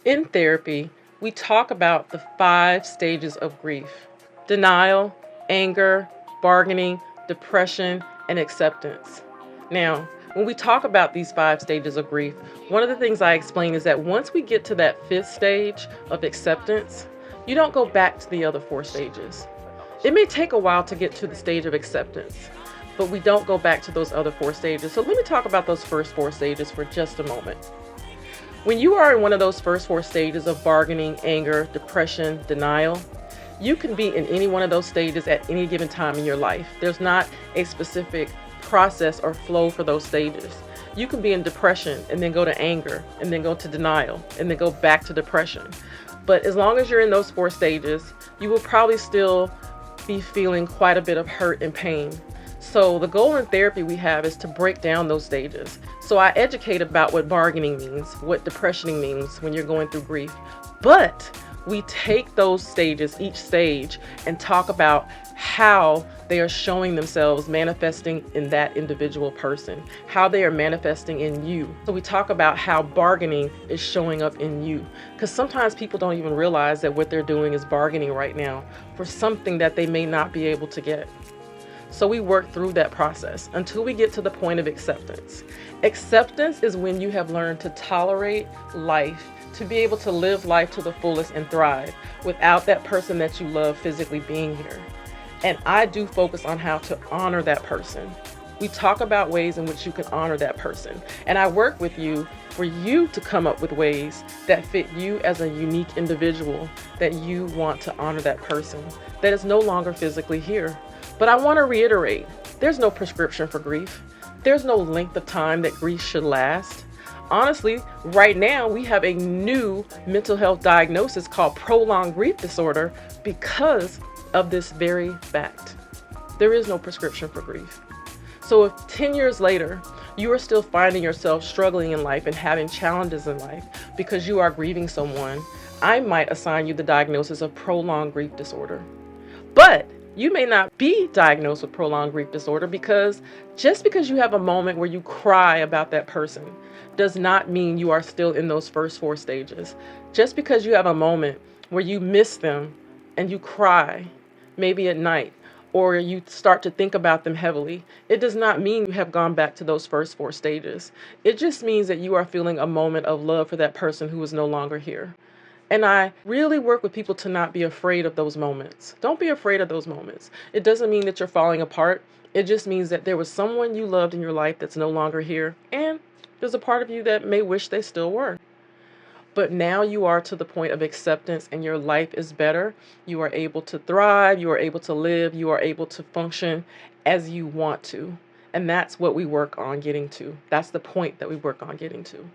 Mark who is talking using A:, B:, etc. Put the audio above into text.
A: In therapy, we talk about the 5 stages of grief: denial, anger, bargaining, depression, and acceptance. Now, when we talk about these 5 stages of grief, one of the things I explain is that once we get to that 5th stage of acceptance, you don't go back to the other 4 stages. It may take a while to get to the stage of acceptance, but we don't go back to those other 4 stages. So let me talk about those first 4 stages for just a moment. When you are in one of those first 4 stages of bargaining, anger, depression, denial, you can be in any one of those stages at any given time in your life. There's not a specific process or flow for those stages. You can be in depression and then go to anger and then go to denial and then go back to depression. But as long as you're in those 4 stages, you will probably still be feeling quite a bit of hurt and pain. So the goal in therapy we have is to break down those stages. So I educate about what bargaining means, what depressioning means when you're going through grief. But we take those stages, each stage, and talk about how they are showing themselves manifesting in that individual person, how they are manifesting in you. So we talk about how bargaining is showing up in you, because sometimes people don't even realize that what they're doing is bargaining right now for something that they may not be able to get. So we work through that process until we get to the point of acceptance. Acceptance is when you have learned to tolerate life, to be able to live life to the fullest and thrive without that person that you love physically being here. And I do focus on how to honor that person. We talk about ways in which you can honor that person. And I work with you for you to come up with ways that fit you as a unique individual, that you want to honor that person that is no longer physically here. But I want to reiterate, there's no prescription for grief. There's no length of time that grief should last. Honestly, right now we have a new mental health diagnosis called prolonged grief disorder because of this very fact. There is no prescription for grief. So if 10 years later, you are still finding yourself struggling in life and having challenges in life because you are grieving someone, I might assign you the diagnosis of prolonged grief disorder. But you may not be diagnosed with prolonged grief disorder, because just because you have a moment where you cry about that person does not mean you are still in those first 4 stages. Just because you have a moment where you miss them and you cry, maybe at night, or you start to think about them heavily, it does not mean you have gone back to those first 4 stages. It just means that you are feeling a moment of love for that person who is no longer here. And I really work with people to not be afraid of those moments. Don't be afraid of those moments. It doesn't mean that you're falling apart. It just means that there was someone you loved in your life that's no longer here. And there's a part of you that may wish they still were. But now you are to the point of acceptance and your life is better. You are able to thrive. You are able to live. You are able to function as you want to. And that's what we work on getting to. That's the point that we work on getting to.